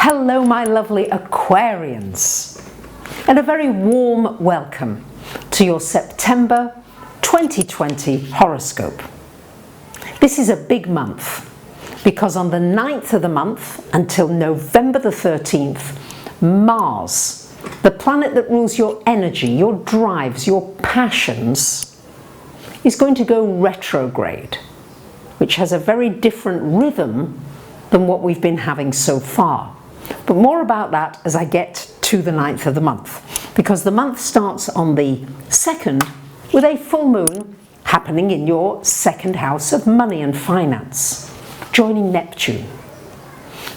Hello my lovely Aquarians, and a very warm welcome to your September 2020 horoscope. This is a big month because on the 9th of the month until November the 13th, Mars, the planet that rules your energy, your drives, your passions, is going to go retrograde, which has a very different rhythm than what we've been having so far. But more about that as I get to the 9th of the month, because the month starts on the 2nd with a full moon happening in your second house of money and finance, joining Neptune.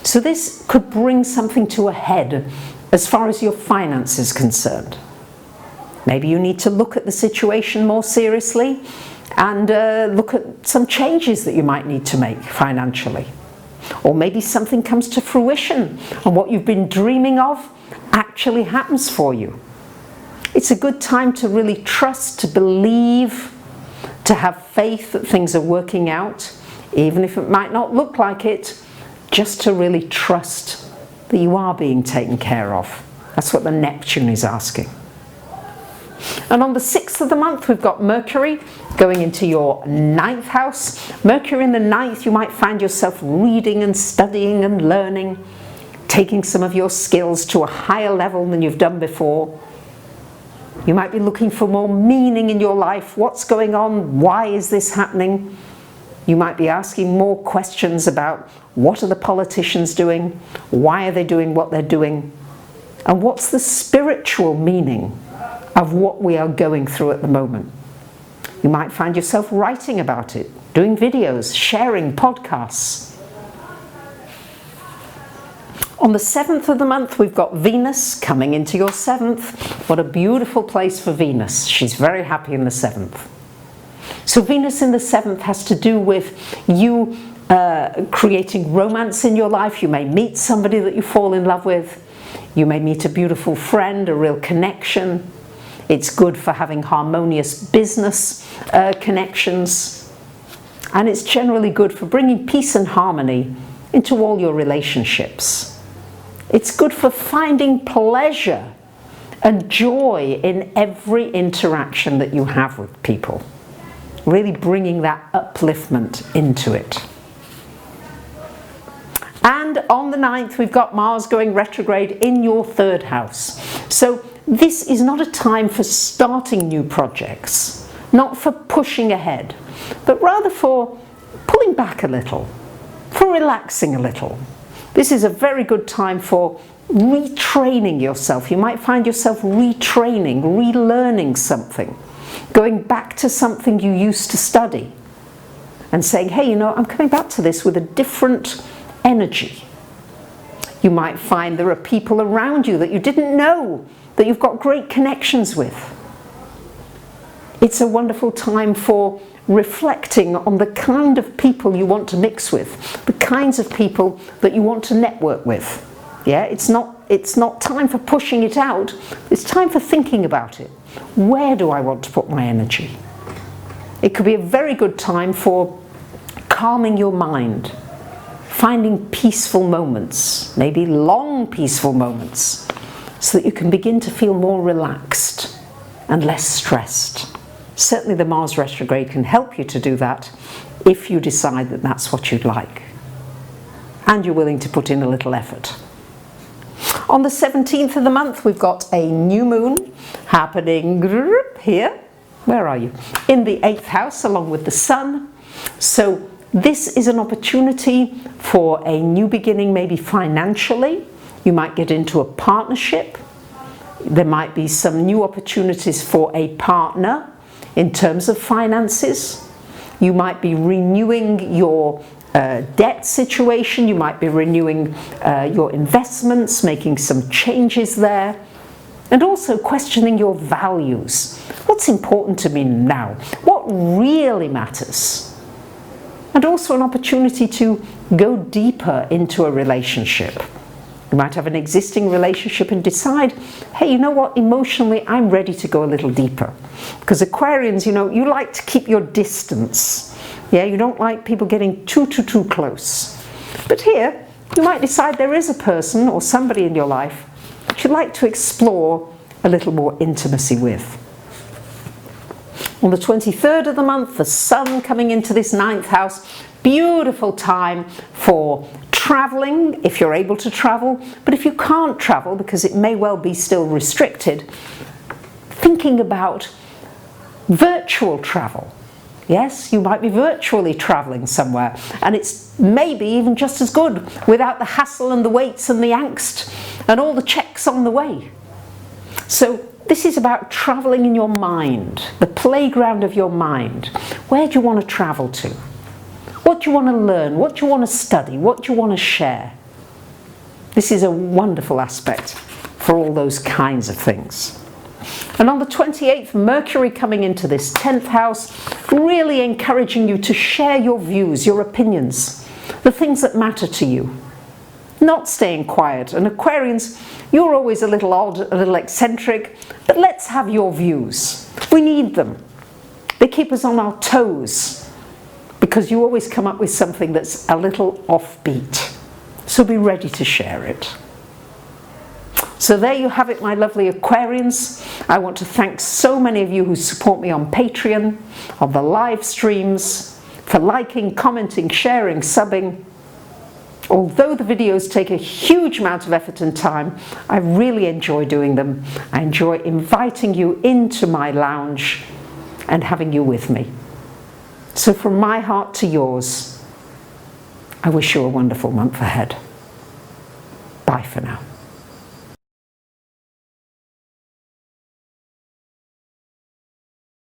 So this could bring something to a head as far as your finance is concerned. Maybe you need to look at the situation more seriously and look at some changes that you might need to make financially. Or maybe something comes to fruition and what you've been dreaming of actually happens for you. It's a good time to really trust, to believe, to have faith that things are working out, even if it might not look like it, just to really trust that you are being taken care of. That's what the Neptune is asking. And on the 6th of the month, we've got Mercury going into your 9th house. Mercury in the 9th, you might find yourself reading and studying and learning, taking some of your skills to a higher level than you've done before. You might be looking for more meaning in your life. What's going on? Why is this happening? You might be asking more questions about what are the politicians doing? Why are they doing what they're doing? And what's the spiritual meaning of what we are going through at the moment? You might find yourself writing about it, doing videos, sharing podcasts. On the 7th of the month, we've got Venus coming into your 7th. What a beautiful place for Venus. She's very happy in the 7th. So Venus in the 7th has to do with you creating romance in your life. You may meet somebody that you fall in love with. You may meet a beautiful friend, a real connection. It's good for having harmonious business connections. And it's generally good for bringing peace and harmony into all your relationships. It's good for finding pleasure and joy in every interaction that you have with people. Really bringing that upliftment into it. And on the 9th, we've got Mars going retrograde in your 3rd house. So this is not a time for starting new projects, not for pushing ahead, but rather for pulling back a little, for relaxing a little. This is a very good time for retraining yourself. You might find yourself retraining, relearning something, going back to something you used to study and saying, hey, you know, I'm coming back to this with a different energy. You might find there are people around you that you didn't know that you've got great connections with. It's a wonderful time for reflecting on the kind of people you want to mix with, the kinds of people that you want to network with. Yeah, it's not time for pushing it out, it's time for thinking about it. Where do I want to put my energy? It could be a very good time for calming your mind, finding peaceful moments, maybe long peaceful moments, so that you can begin to feel more relaxed and less stressed. Certainly the Mars retrograde can help you to do that if you decide that that's what you'd like. And you're willing to put in a little effort. On the 17th of the month, we've got a new moon happening here. Where are you? In the 8th house, along with the sun. So this is an opportunity for a new beginning, maybe financially. You might get into a partnership. There might be some new opportunities for a partner in terms of finances. You might be renewing your debt situation. You might be renewing your investments, making some changes there. And also questioning your values. What's important to me now? What really matters? And also an opportunity to go deeper into a relationship. You might have an existing relationship and decide, hey, you know what, emotionally I'm ready to go a little deeper. Because Aquarians, you know, you like to keep your distance. Yeah, you don't like people getting too close. But here, you might decide there is a person or somebody in your life that you'd like to explore a little more intimacy with. On the 23rd of the month, the sun coming into this 9th house, beautiful time for travelling, if you're able to travel, but if you can't travel, because it may well be still restricted, thinking about virtual travel. Yes, you might be virtually travelling somewhere, and it's maybe even just as good without the hassle and the waits and the angst and all the checks on the way. So this is about travelling in your mind, the playground of your mind. Where do you want to travel to? What do you want to learn? What do you want to study? What do you want to share? This is a wonderful aspect for all those kinds of things. And on the 28th, Mercury coming into this 10th house, really encouraging you to share your views, your opinions, the things that matter to you. Not staying quiet. And Aquarians, you're always a little odd, a little eccentric, but let's have your views. We need them. They keep us on our toes, because you always come up with something that's a little offbeat. So be ready to share it. So there you have it, my lovely Aquarians. I want to thank so many of you who support me on Patreon, on the live streams, for liking, commenting, sharing, subbing. Although the videos take a huge amount of effort and time, I really enjoy doing them. I enjoy inviting you into my lounge and having you with me. So from my heart to yours, I wish you a wonderful month ahead. Bye for now.